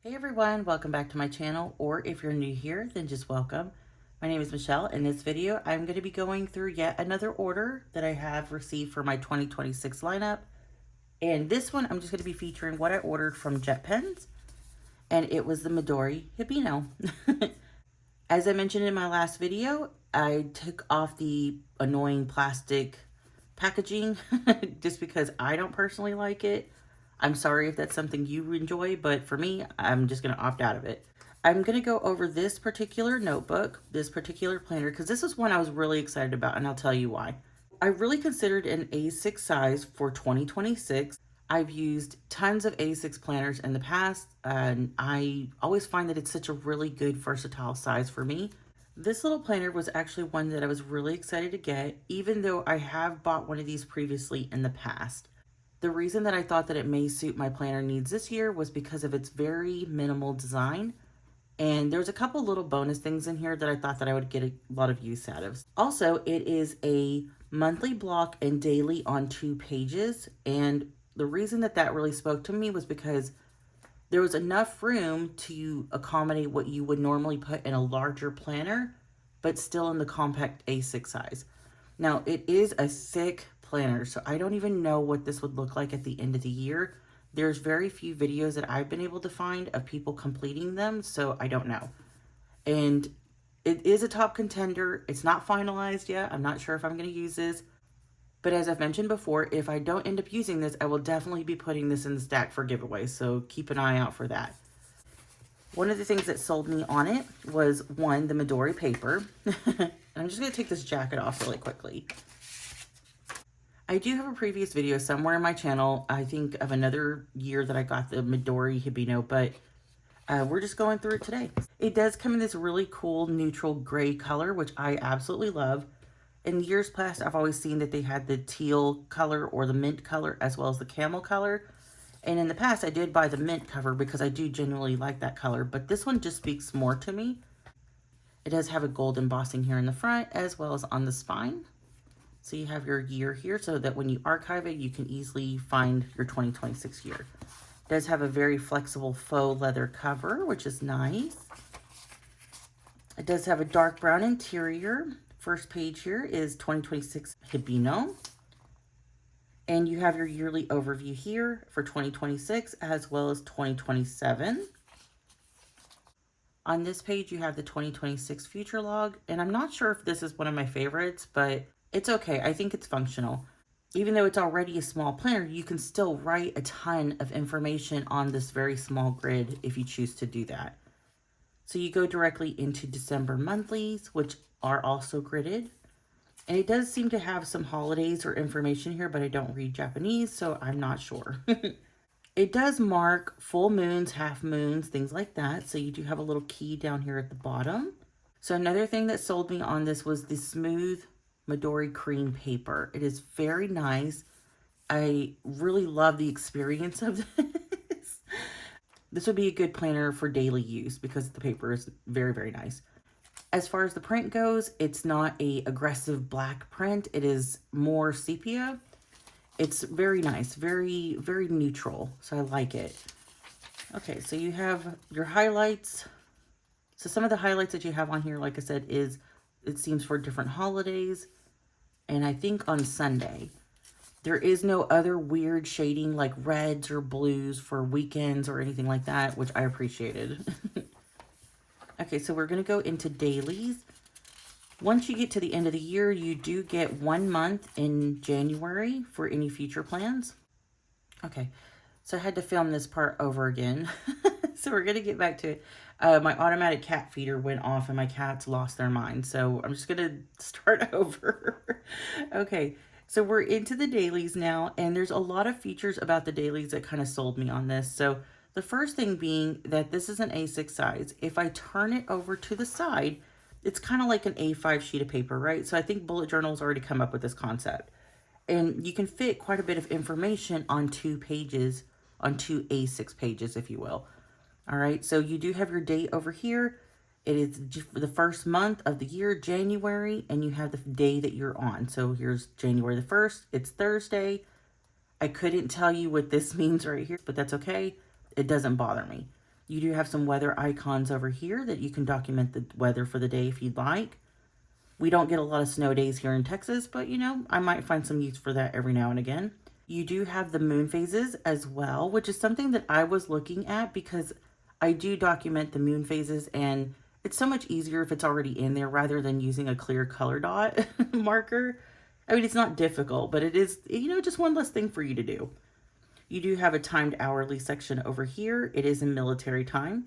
Hey everyone, welcome back to my channel, or if you're new here, then just welcome. My name is Michelle. In this video, I'm going to be going through yet another order that I have received for my 2026 lineup. And this one, I'm just going to be featuring what I ordered from Jet Pens, and it was the Midori Hibino. As I mentioned in my last video, I took off the annoying plastic packaging just because I don't personally like it. I'm sorry if that's something you enjoy, but for me, I'm just going to opt out of it. I'm going to go over this particular notebook, this particular planner, because this is one I was really excited about, and I'll tell you why. I really considered an A6 size for 2026. I've used tons of A6 planners in the past, and I always find that it's such a really good versatile size for me. This little planner was actually one that I was really excited to get, even though I have bought one of these previously in the past. The reason that I thought that it may suit my planner needs this year was because of its very minimal design. And there's a couple little bonus things in here that I thought that I would get a lot of use out of. Also, it is a monthly block and daily on 2 pages. And the reason that that really spoke to me was because there was enough room to accommodate what you would normally put in a larger planner, but still in the compact A6 size. Now, it is a thick planner, so I don't even know what this would look like at the end of the year. There's very few videos that I've been able to find of people completing them, so I don't know. And it is a top contender. It's not finalized yet. I'm not sure if I'm going to use this. But as I've mentioned before, if I don't end up using this, I will definitely be putting this in the stack for giveaway, so keep an eye out for that. One of the things that sold me on it was, one, the Midori paper. And I'm just going to take this jacket off really quickly. I do have a previous video somewhere in my channel, I think of another year that I got the Midori Hibino, but we're just going through it today. It does come in this really cool neutral gray color, which I absolutely love. In years past, I've always seen that they had the teal color or the mint color as well as the camel color. And in the past, I did buy the mint cover because I do genuinely like that color, but this one just speaks more to me. It does have a gold embossing here in the front as well as on the spine. So you have your year here so that when you archive it, you can easily find your 2026 year. It does have a very flexible faux leather cover, which is nice. It does have a dark brown interior. First page here is 2026 Hibino. And you have your yearly overview here for 2026 as well as 2027. On this page, you have the 2026 future log. And I'm not sure if this is one of my favorites, but it's okay. I think it's functional. Even though it's already a small planner, you can still write a ton of information on this very small grid if you choose to do that. So you go directly into December monthlies, which are also gridded. And it does seem to have some holidays or information here, but I don't read Japanese, so I'm not sure. It does mark full moons, half moons, things like that. So you do have a little key down here at the bottom. So another thing that sold me on this was the smooth Midori cream paper. It is very nice. I really love the experience of this. This would be a good planner for daily use because the paper is very, very nice. As far as the print goes, it's not a aggressive black print. It is more sepia. It's very nice, very, very neutral. So I like it. Okay, so you have your highlights. So some of the highlights that you have on here, like I said, is it seems for different holidays. And I think on Sunday. There is no other weird shading like reds or blues for weekends or anything like that, which I appreciated. Okay, so we're going to go into dailies. Once you get to the end of the year, you do get 1 month in January for any future plans. Okay, so I had to film this part over again. So we're going to get back to it. My automatic cat feeder went off and my cats lost their mind. So I'm just going to start over. Okay, so we're into the dailies now. And there's a lot of features about the dailies that kind of sold me on this. So the first thing being that this is an A6 size. If I turn it over to the side, it's kind of like an A5 sheet of paper, right? So I think bullet journals already come up with this concept. And you can fit quite a bit of information on 2 pages, on 2 A6 pages, if you will. All right, so you do have your date over here. It is the first month of the year, January, and you have the day that you're on. So here's January the 1st. It's Thursday. I couldn't tell you what this means right here, but that's okay. It doesn't bother me. You do have some weather icons over here that you can document the weather for the day if you'd like. We don't get a lot of snow days here in Texas, but you know, I might find some use for that every now and again. You do have the moon phases as well, which is something that I was looking at because I do document the moon phases, and it's so much easier if it's already in there rather than using a clear color dot marker. I mean, it's not difficult, but it is, you know, just one less thing for you to do. You do have a timed hourly section over here. It is in military time.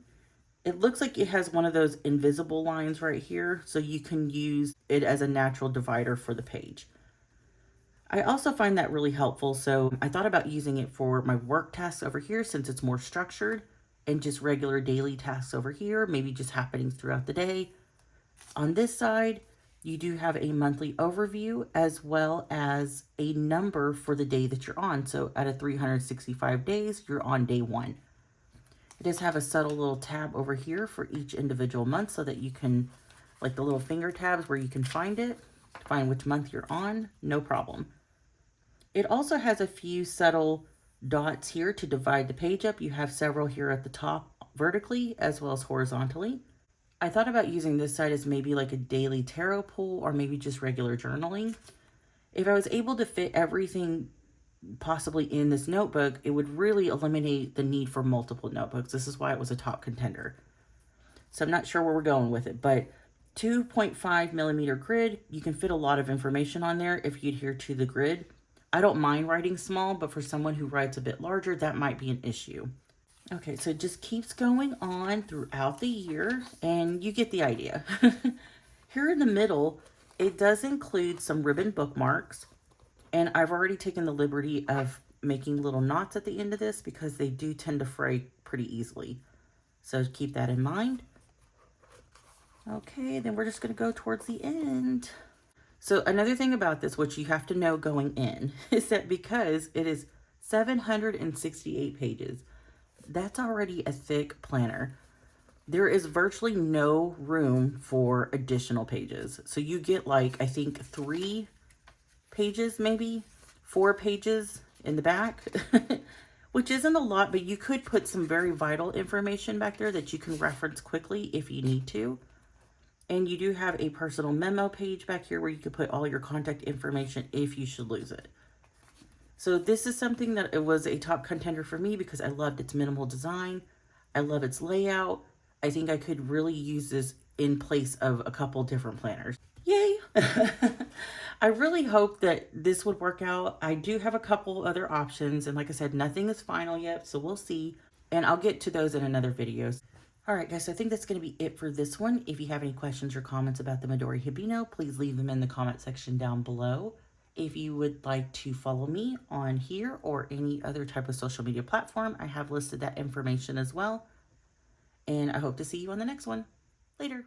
It looks like it has one of those invisible lines right here, so you can use it as a natural divider for the page. I also find that really helpful, so I thought about using it for my work tasks over here since it's more structured, and just regular daily tasks over here, maybe just happenings throughout the day. On this side, you do have a monthly overview as well as a number for the day that you're on. So out of 365 days, you're on day 1. It does have a subtle little tab over here for each individual month so that you can, like the little finger tabs where you can find it, find which month you're on, no problem. It also has a few subtle dots here to divide the page up. You have several here at the top vertically as well as horizontally. I thought about using this side as maybe like a daily tarot pull or maybe just regular journaling. If I was able to fit everything possibly in this notebook, it would really eliminate the need for multiple notebooks. This is why it was a top contender. So I'm not sure where we're going with it, but 2.5 millimeter grid, you can fit a lot of information on there if you adhere to the grid. I don't mind writing small, but for someone who writes a bit larger, that might be an issue. Okay, so it just keeps going on throughout the year, and you get the idea. Here in the middle, it does include some ribbon bookmarks, and I've already taken the liberty of making little knots at the end of this because they do tend to fray pretty easily. So keep that in mind. Okay, then we're just going to go towards the end. So another thing about this, which you have to know going in, is that because it is 768 pages, that's already a thick planner. There is virtually no room for additional pages. So you get like, I think 3 pages, maybe 4 pages in the back, which isn't a lot, but you could put some very vital information back there that you can reference quickly if you need to. And you do have a personal memo page back here where you could put all your contact information if you should lose it. So this is something that it was a top contender for me because I loved its minimal design. I love its layout. I think I could really use this in place of a couple different planners. Yay! I really hope that this would work out. I do have a couple other options, and like I said, nothing is final yet, so we'll see. And I'll get to those in another video. All right, guys, so I think that's going to be it for this one. If you have any questions or comments about the Midori Hibino, please leave them in the comment section down below. If you would like to follow me on here or any other type of social media platform, I have listed that information as well. And I hope to see you on the next one. Later.